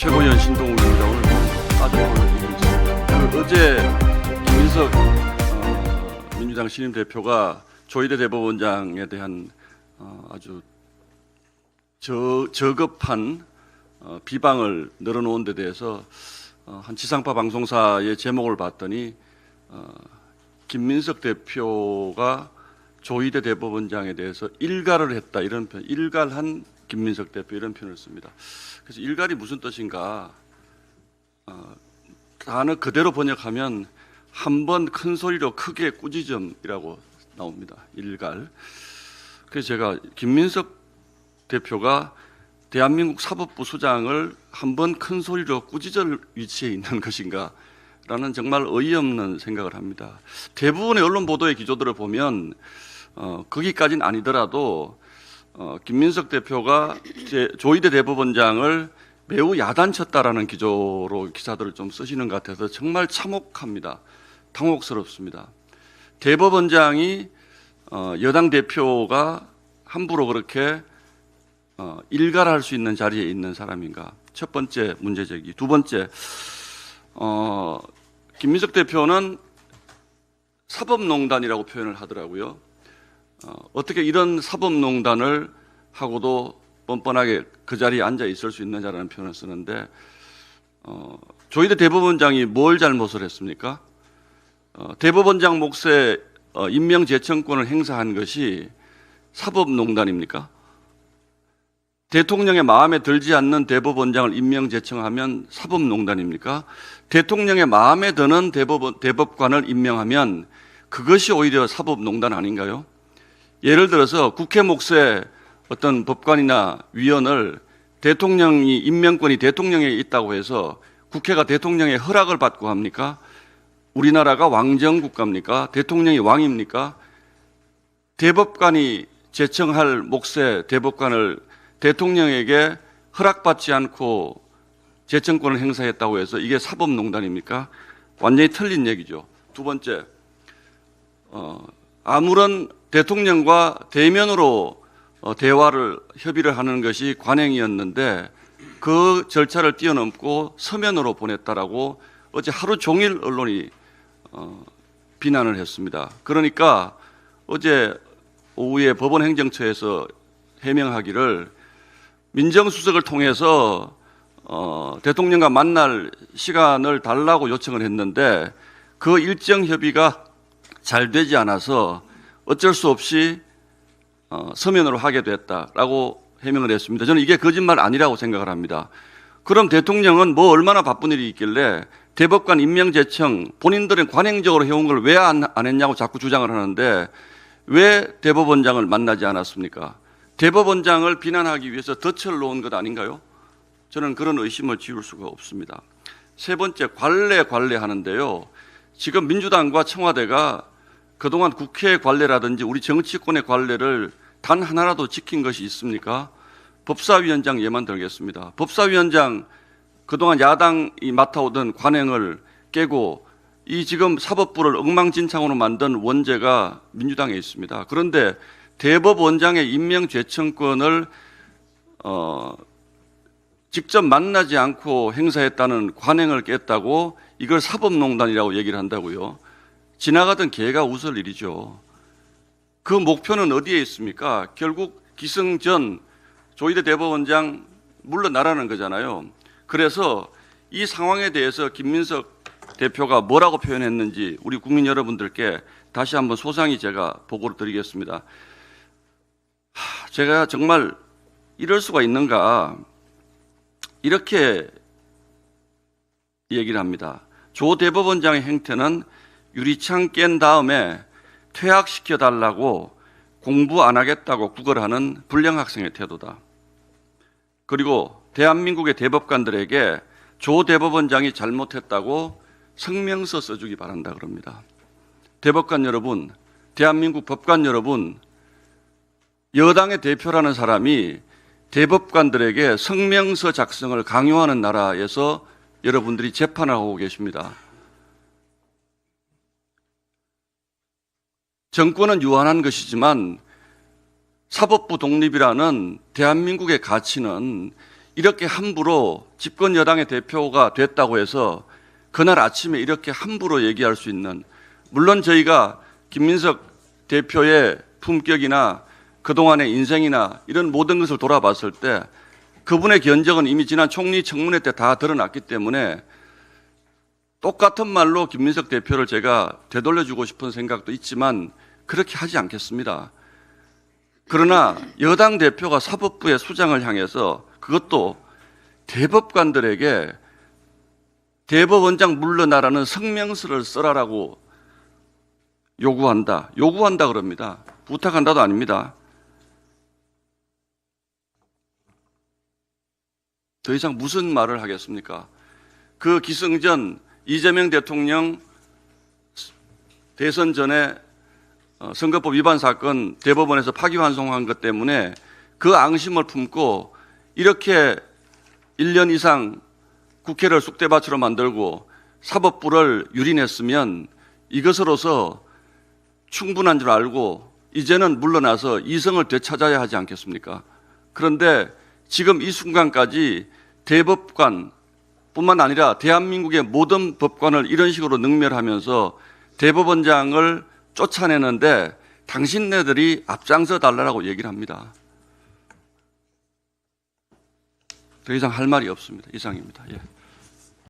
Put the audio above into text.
최고위원 신동욱입니다. 오늘 따져볼 일이 있습니다. 어제 김민석 민주당 신임 대표가 조희대 대법원장에 대한 아주 저급한 비방을 늘어놓은 데 대해서 한 지상파 방송사의 제목을 봤더니 김민석 대표가 조희대 대법원장에 대해서 일갈을 했다, 이런 표현, 일갈한 김민석 대표, 이런 표현을 씁니다. 그래서 일갈이 무슨 뜻인가? 단어 그대로 번역하면 한 번 큰 소리로 크게 꾸짖음이라고 나옵니다. 일갈. 그래서 제가 김민석 대표가 대한민국 사법부 수장을 한 번 큰 소리로 꾸짖을 위치에 있는 것인가? 라는 정말 어이없는 생각을 합니다. 대부분의 언론 보도의 기조들을 보면 거기까지는 아니더라도 김민석 대표가 조희대 대법원장을 매우 야단쳤다라는 기조로 기사들을 좀 쓰시는 것 같아서 정말 참혹합니다. 당혹스럽습니다. 대법원장이 여당 대표가 함부로 그렇게 일갈할 수 있는 자리에 있는 사람인가? 첫 번째 문제 제기. 두 번째, 김민석 대표는 사법농단이라고 표현을 하더라고요. 어떻게 이런 사법농단을 하고도 뻔뻔하게 그 자리에 앉아 있을 수 있느냐라는 표현을 쓰는데, 조희대 대법원장이 뭘 잘못을 했습니까? 대법원장 몫의 임명제청권을 행사한 것이 사법농단입니까? 대통령의 마음에 들지 않는 대법원장을 임명제청하면 사법농단입니까? 대통령의 마음에 드는 대법관을 임명하면 그것이 오히려 사법농단 아닌가요? 예를 들어서 국회 몫의 어떤 법관이나 위원을 대통령이 임명권이 대통령에 있다고 해서 국회가 대통령의 허락을 받고 합니까? 우리나라가 왕정국가입니까? 대통령이 왕입니까? 대법관이 제청할 몫의 대법관을 대통령에게 허락받지 않고 제청권을 행사했다고 해서 이게 사법농단입니까? 완전히 틀린 얘기죠. 두 번째, 아무런 대통령과 대면으로 대화를 협의를 하는 것이 관행이었는데 그 절차를 뛰어넘고 서면으로 보냈다라고 어제 하루 종일 언론이 비난을 했습니다. 그러니까 어제 오후에 법원행정처에서 해명하기를 민정수석을 통해서 대통령과 만날 시간을 달라고 요청을 했는데 그 일정 협의가 잘 되지 않아서 어쩔 수 없이 서면으로 하게 됐다라고 해명을 했습니다. 저는 이게 거짓말 아니라고 생각을 합니다. 그럼 대통령은 뭐 얼마나 바쁜 일이 있길래 대법관 임명제청 본인들은 관행적으로 해온 걸 왜 안 했냐고 자꾸 주장을 하는데 왜 대법원장을 만나지 않았습니까? 대법원장을 비난하기 위해서 덫을 놓은 것 아닌가요? 저는 그런 의심을 지울 수가 없습니다. 세 번째, 관례 하는데요. 지금 민주당과 청와대가 그동안 국회 관례라든지 우리 정치권의 관례를 단 하나라도 지킨 것이 있습니까? 법사위원장 예만 들겠습니다. 법사위원장 그동안 야당이 맡아오던 관행을 깨고 이 지금 사법부를 엉망진창으로 만든 원죄가 민주당에 있습니다. 그런데 대법원장의 임명제청권을 직접 만나지 않고 행사했다는 관행을 깼다고 이걸 사법농단이라고 얘기를 한다고요. 지나가던 개가 웃을 일이죠. 그 목표는 어디에 있습니까? 결국 기승전 조희대 대법원장 물러나라는 거잖아요. 그래서 이 상황에 대해서 김민석 대표가 뭐라고 표현했는지 우리 국민 여러분들께 다시 한번 소상히 제가 보고를 드리겠습니다. 제가 정말 이럴 수가 있는가, 이렇게 얘기를 합니다. 조 대법원장의 행태는 유리창 깬 다음에 퇴학시켜달라고 공부 안 하겠다고 구걸하는 불량 학생의 태도다. 그리고 대한민국의 대법관들에게 조 대법원장이 잘못했다고 성명서 써주기 바란다 그럽니다. 대법관 여러분, 대한민국 법관 여러분, 여당의 대표라는 사람이 대법관들에게 성명서 작성을 강요하는 나라에서 여러분들이 재판을 하고 계십니다. 정권은 유한한 것이지만 사법부 독립이라는 대한민국의 가치는 이렇게 함부로 집권 여당의 대표가 됐다고 해서 그날 아침에 이렇게 함부로 얘기할 수 있는, 물론 저희가 김민석 대표의 품격이나 그동안의 인생이나 이런 모든 것을 돌아봤을 때 그분의 견적은 이미 지난 총리 청문회 때 다 드러났기 때문에 똑같은 말로 김민석 대표를 제가 되돌려주고 싶은 생각도 있지만 그렇게 하지 않겠습니다. 그러나 여당 대표가 사법부의 수장을 향해서 그것도 대법관들에게 대법원장 물러나라는 성명서를 써라라고 요구한다 그럽니다. 부탁한다도 아닙니다. 더 이상 무슨 말을 하겠습니까? 그 기승전 이재명 대통령 대선 전에 선거법 위반 사건 대법원에서 파기환송한 것 때문에 그 앙심을 품고 이렇게 1년 이상 국회를 쑥대밭으로 만들고 사법부를 유린했으면 이것으로서 충분한 줄 알고 이제는 물러나서 이성을 되찾아야 하지 않겠습니까? 그런데 지금 이 순간까지 대법관 뿐만 아니라 대한민국의 모든 법관을 이런 식으로 능멸하면서 대법원장을 쫓아내는데 당신네들이 앞장서 달라고 얘기를 합니다. 더 이상 할 말이 없습니다. 이상입니다. 예.